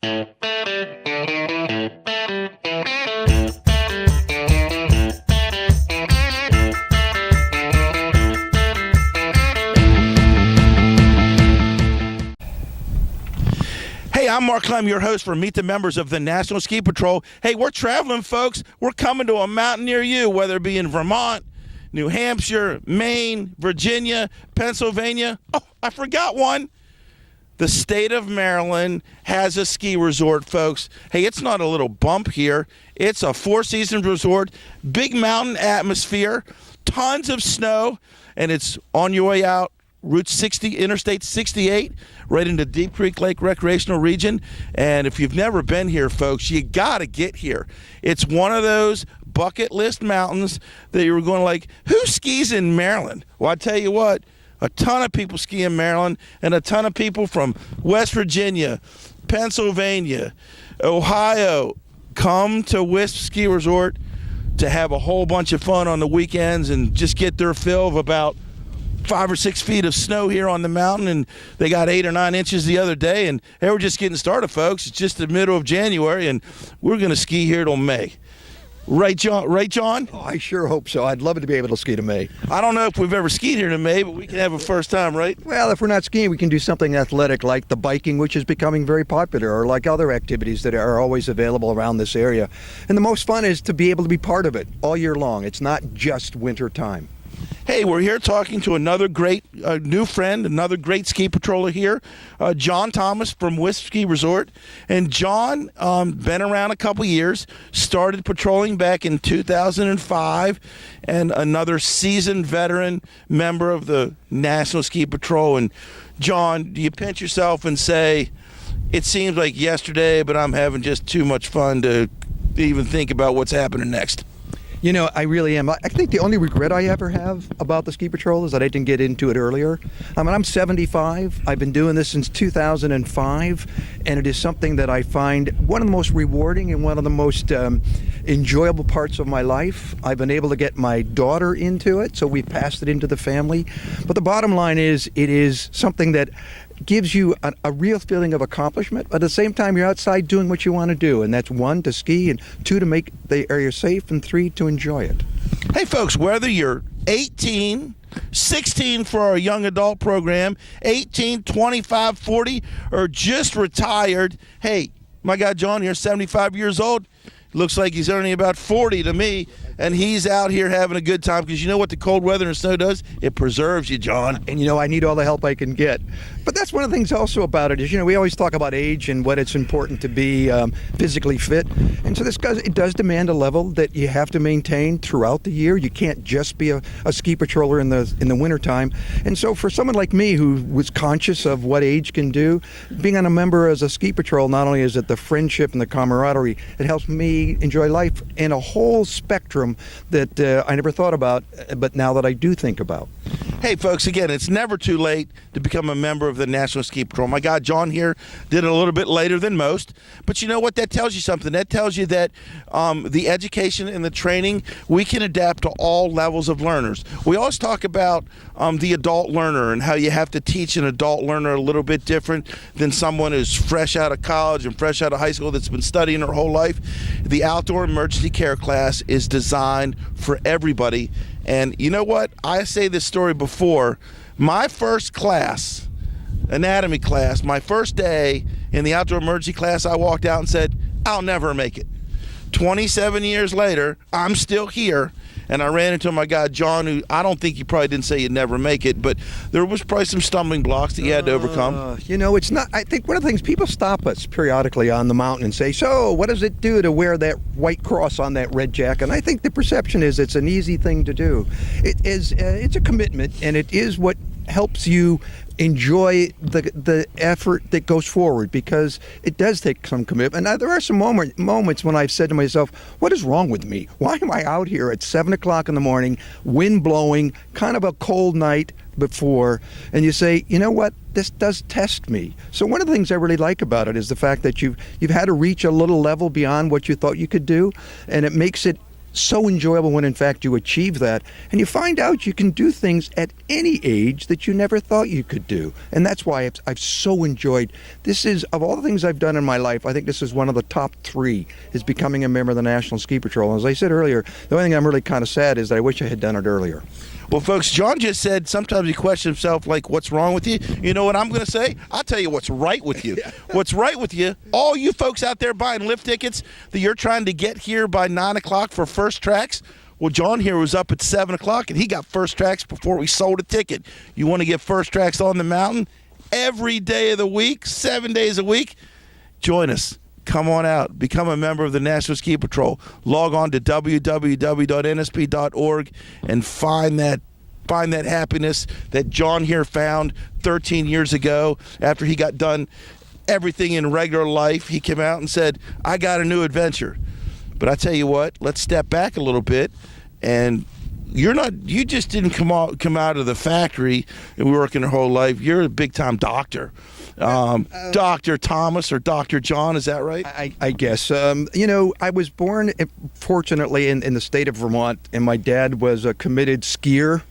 Hey, I'm Mark Clem, your host for Meet the Members of the National Ski Patrol. Hey, we're traveling, folks. We're coming to a mountain near you, whether it be in Vermont, New Hampshire, Maine, Virginia, Pennsylvania. Oh, I forgot one. The state of Maryland has a ski resort, folks. Hey, it's not a little bump here. It's a four-season resort, big mountain atmosphere, tons of snow, and it's on your way out Route 60, Interstate 68, right into Deep Creek Lake Recreational Region. And if you've never been here, folks, you got to get here. It's one of those bucket list mountains that you're going like, who skis in Maryland? Well, I tell you what, a ton of people ski in Maryland, and a ton of people from West Virginia, Pennsylvania, Ohio come to Wisp Ski Resort to have a whole bunch of fun on the weekends and just get their fill of about 5 or 6 feet of snow here on the mountain, and they got 8 or 9 inches the other day, and hey, we're just getting started, folks. It's just the middle of January, and we're going to ski here till May. Right, John? Right, John? Oh, I sure hope so. I'd love to be able to ski to May. I don't know if we've ever skied here to May, but we can have a first time, right? Well, if we're not skiing, we can do something athletic like the biking, which is becoming very popular, or like other activities that are always available around this area. And the most fun is to be able to be part of it all year long. It's not just winter time. Hey, we're here talking to another great new friend, another great ski patroller here, John Thomas from Wisp Ski Resort. And John, been around a couple years, started patrolling back in 2005, and another seasoned veteran member of the National Ski Patrol. And John, do you pinch yourself and say, it seems like yesterday, but I'm having just too much fun to even think about what's happening next? You know, I really am. I think the only regret I ever have about the ski patrol is that I didn't get into it earlier. I mean, I'm 75. I've been doing this since 2005, and it is something that I find one of the most rewarding and one of the most enjoyable parts of my life. I've been able to get my daughter into it, so we've passed it into the family. But the bottom line is, it is something that gives you a real feeling of accomplishment, but at the same time you're outside doing what you want to do, and that's 1, to ski, and 2, to make the area safe, and 3, to enjoy it. Hey folks, whether you're 18, 16 for our young adult program, 18, 25, 40, or just retired, hey, my guy John here, 75 years old, looks like he's only about 40 to me, and he's out here having a good time, because you know what the cold weather and snow does? It preserves you, John. And you know, I need all the help I can get. But that's one of the things also about it is, you know, we always talk about age and what it's important to be physically fit. And so it does demand a level that you have to maintain throughout the year. You can't just be a ski patroller in the wintertime. And so for someone like me who was conscious of what age can do, being on a member as a ski patrol, not only is it the friendship and the camaraderie, it helps me enjoy life in a whole spectrum that I never thought about, but now that I do think about. Hey folks, again, it's never too late to become a member of the National Ski Patrol. My guy John here did it a little bit later than most, but you know what? That tells you something. That tells you that the education and the training, we can adapt to all levels of learners. We always talk about the adult learner and how you have to teach an adult learner a little bit different than someone who's fresh out of college and fresh out of high school that's been studying their whole life. The outdoor emergency care class is designed for everybody. And you know what? I say this story before. My first class, anatomy class, my first day in the outdoor emergency class, I walked out and said, I'll never make it. 27 years later, I'm still here, and I ran into my guy John, who I don't think he probably didn't say you'd never make it, but there was probably some stumbling blocks that you had to overcome. You know, it's not, I think one of the things, people stop us periodically on the mountain and say, so what does it do to wear that white cross on that red jacket? And I think the perception is it's an easy thing to do. It is, it's a commitment, and it is what helps you enjoy the effort that goes forward, because it does take some commitment. Now, there are some moments when I've said to myself, what is wrong with me? Why am I out here at 7 o'clock in the morning, wind blowing, kind of a cold night before? And you say, you know what? This does test me. So one of the things I really like about it is the fact that you've had to reach a little level beyond what you thought you could do, and it makes it so enjoyable when in fact you achieve that, and you find out you can do things at any age that you never thought you could do. And that's why I've so enjoyed this. Is of all the things I've done in my life, I think this is one of the top 3, is becoming a member of the National Ski Patrol. And as I said earlier, the only thing I'm really kind of sad is that I wish I had done it earlier. Well, folks, John just said sometimes he questions himself, like, what's wrong with you? You know what I'm going to say? I'll tell you what's right with you. What's right with you, all you folks out there buying lift tickets that you're trying to get here by 9 o'clock for first tracks. Well, John here was up at 7 o'clock, and he got first tracks before we sold a ticket. You want to get first tracks on the mountain every day of the week, 7 days a week? Join us. Come on out. Become a member of the National Ski Patrol. Log on to www.nsp.org and find that happiness that John here found 13 years ago after he got done everything in regular life. He came out and said, I got a new adventure. But I tell you what, let's step back a little bit. And you just didn't come out of the factory and working your whole life. You're a big-time doctor. Dr. Thomas or Dr. John, is that right? I guess. I was born, fortunately, in the state of Vermont, and my dad was a committed skier.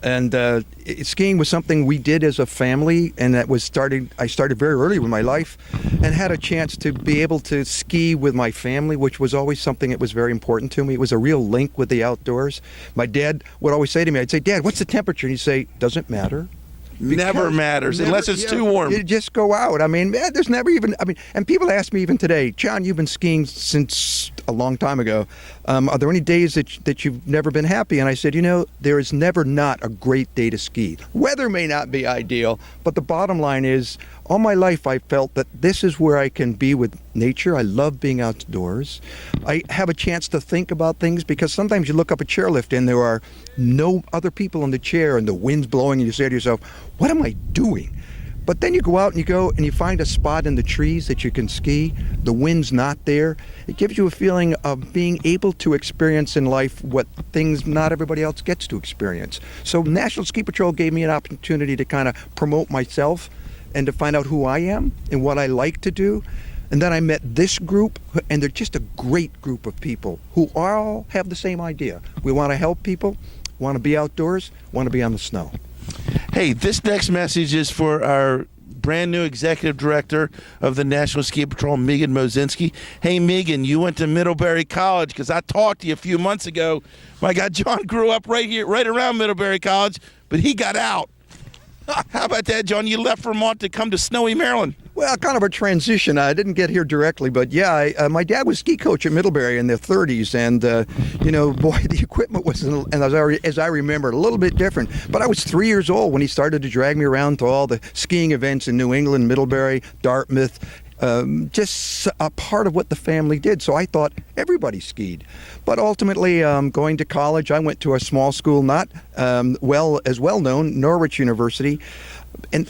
And skiing was something we did as a family, and I started very early in my life and had a chance to be able to ski with my family, which was always something that was very important to me. It was a real link with the outdoors. My dad would always say to me, I'd say, Dad, what's the temperature? And he'd say, doesn't matter. Never matters unless it's too warm. You just go out. I mean, there's never even, and people ask me even today, John, you've been skiing since a long time ago. Are there any days that you've never been happy? And I said, there is never not a great day to ski. Weather may not be ideal, but the bottom line is, all my life I felt that this is where I can be with nature. I love being outdoors. I have a chance to think about things, because sometimes you look up a chairlift and there are no other people in the chair and the wind's blowing and you say to yourself, what am I doing? But then you go out and you find a spot in the trees that you can ski. The wind's not there. It gives you a feeling of being able to experience in life what things not everybody else gets to experience. So National Ski Patrol gave me an opportunity to kind of promote myself and to find out who I am and what I like to do. And then I met this group, and they're just a great group of people who all have the same idea. We want to help people, want to be outdoors, want to be on the snow. Hey, this next message is for our brand new executive director of the National Ski Patrol, Megan Mosinski. Hey, Megan, you went to Middlebury College, because I talked to you a few months ago. My God, John grew up right here, right around Middlebury College, but he got out. How about that, John? You left Vermont to come to snowy Maryland. Well, kind of a transition. I didn't get here directly, but yeah, my dad was ski coach at Middlebury in the 30s, and boy, the equipment was, and as I remember, a little bit different. But I was 3 years old when he started to drag me around to all the skiing events in New England, Middlebury, Dartmouth. Just a part of what the family did. So I thought everybody skied. But ultimately, going to college, I went to a small school, not as well known, Norwich University. And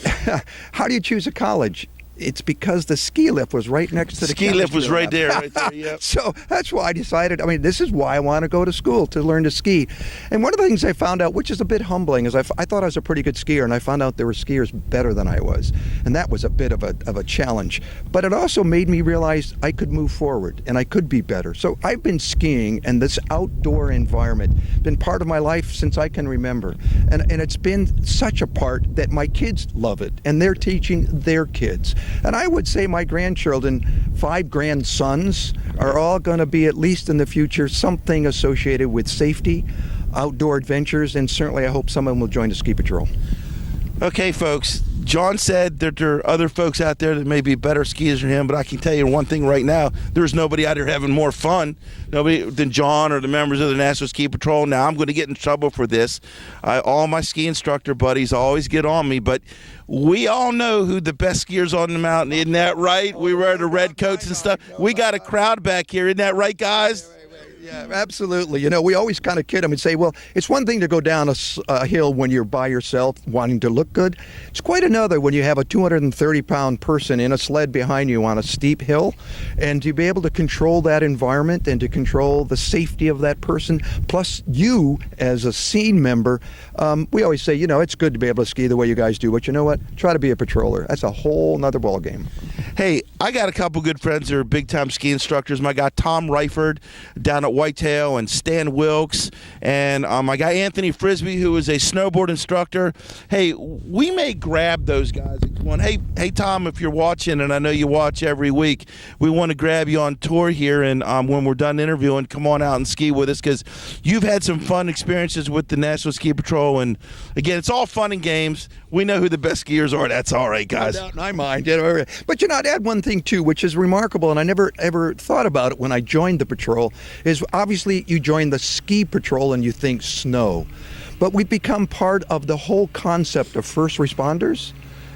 how do you choose a college? It's because the ski lift was right next to the ski lift was right there, yep. So that's why I decided, this is why I want to go to school, to learn to ski. And one of the things I found out, which is a bit humbling, is I thought I was a pretty good skier, and I found out there were skiers better than I was. And that was a bit of a challenge. But it also made me realize I could move forward, and I could be better. So I've been skiing, and this outdoor environment, been part of my life since I can remember. And it's been such a part that my kids love it, and they're teaching their kids. And I would say my grandchildren, 5 grandsons, are all going to be, at least in the future, something associated with safety, outdoor adventures, and certainly I hope some of them will join the Ski Patrol. Okay, folks, John said that there are other folks out there that may be better skiers than him, but I can tell you one thing right now, there's nobody out here having more fun, nobody than John or the members of the National Ski Patrol. Now, I'm going to get in trouble for this. All my ski instructor buddies always get on me, but we all know who the best skiers on the mountain, isn't that right? We wear the red coats and stuff. We got a crowd back here, isn't that right, guys? Yeah, absolutely. We always kind of kid them and say, well, it's one thing to go down a hill when you're by yourself wanting to look good. It's quite another when you have a 230-pound person in a sled behind you on a steep hill, and to be able to control that environment and to control the safety of that person, plus you as a scene member. We always say, it's good to be able to ski the way you guys do, but you know what? Try to be a patroller. That's a whole nother ballgame. Hey, I got a couple good friends that are big-time ski instructors. My guy Tom Reiford down at Whitetail, and Stan Wilkes, and my guy Anthony Frisbee, who is a snowboard instructor. Hey, we may grab those guys and come on. Hey, Tom, if you're watching, and I know you watch every week, we want to grab you on tour here, and when we're done interviewing, come on out and ski with us, because you've had some fun experiences with the National Ski Patrol, and again, it's all fun and games. We know who the best skiers are. That's all right, guys. No doubt in my mind. But I'd add one thing too, which is remarkable, and I never ever thought about it when I joined the patrol, is obviously you join the ski patrol and you think snow, but we've become part of the whole concept of first responders.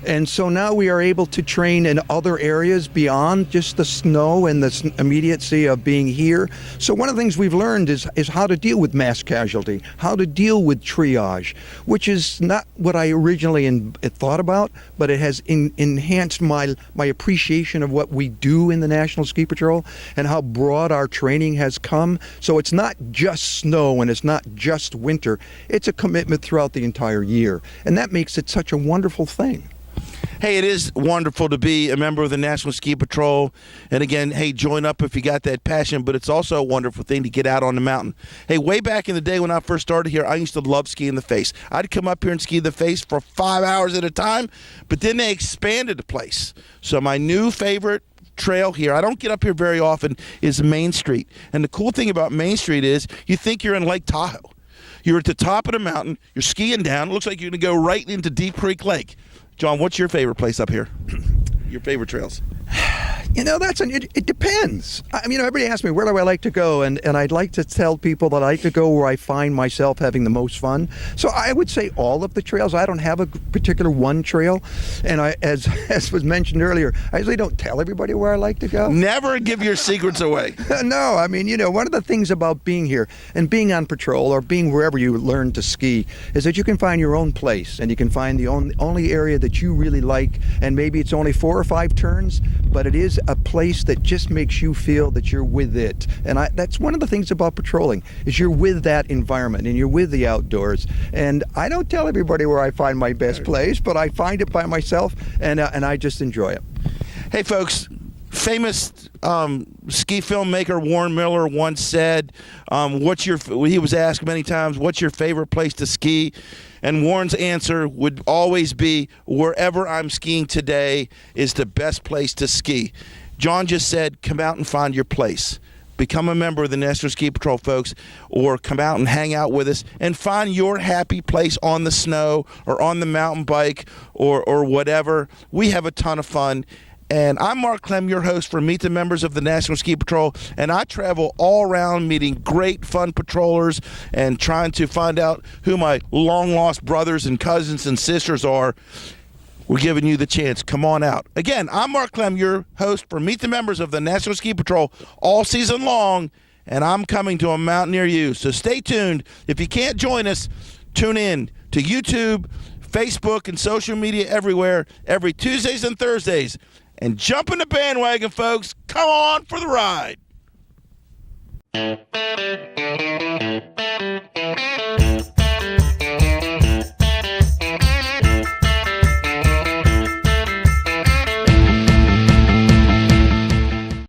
And so now we are able to train in other areas beyond just the snow and the immediacy of being here. So one of the things we've learned is how to deal with mass casualty, how to deal with triage, which is not what I originally thought about, but it has enhanced my appreciation of what we do in the National Ski Patrol and how broad our training has come. So it's not just snow and it's not just winter. It's a commitment throughout the entire year. And that makes it such a wonderful thing. Hey, it is wonderful to be a member of the National Ski Patrol. And again, hey, join up if you got that passion, but it's also a wonderful thing to get out on the mountain. Hey, way back in the day when I first started here, I used to love skiing the face. I'd come up here and ski the face for 5 hours at a time, but then they expanded the place. So my new favorite trail here, I don't get up here very often, is Main Street. And the cool thing about Main Street is you think you're in Lake Tahoe. You're at the top of the mountain, you're skiing down, it looks like you're going to go right into Deep Creek Lake. John, what's your favorite place up here? Your favorite trails? It depends. I mean, everybody asks me, where do I like to go? And I'd like to tell people that I like to go where I find myself having the most fun. So I would say all of the trails. I don't have a particular one trail. And as was mentioned earlier, I usually don't tell everybody where I like to go. Never give your secrets away. No, I mean, one of the things about being here and being on patrol or being wherever you learn to ski is that you can find your own place and you can find the only area that you really like. And maybe it's only 4 or 5 turns, but it is a place that just makes you feel that you're with it. And that's one of the things about patrolling, is you're with that environment and you're with the outdoors. And I don't tell everybody where I find my best place, but I find it by myself, and I just enjoy it. Hey, folks. Famous ski filmmaker Warren Miller once said, he was asked many times, what's your favorite place to ski? And Warren's answer would always be, wherever I'm skiing today is the best place to ski. John just said, come out and find your place. Become a member of the National Ski Patrol, folks, or come out and hang out with us and find your happy place on the snow or on the mountain bike or whatever. We have a ton of fun. And I'm Mark Clem, your host for Meet the Members of the National Ski Patrol, and I travel all around meeting great, fun patrollers and trying to find out who my long-lost brothers and cousins and sisters are. We're giving you the chance. Come on out. Again, I'm Mark Clem, your host for Meet the Members of the National Ski Patrol all season long, and I'm coming to a mountain near you. So stay tuned. If you can't join us, tune in to YouTube, Facebook, and social media everywhere every Tuesdays and Thursdays. And jump in the bandwagon, folks. Come on for the ride.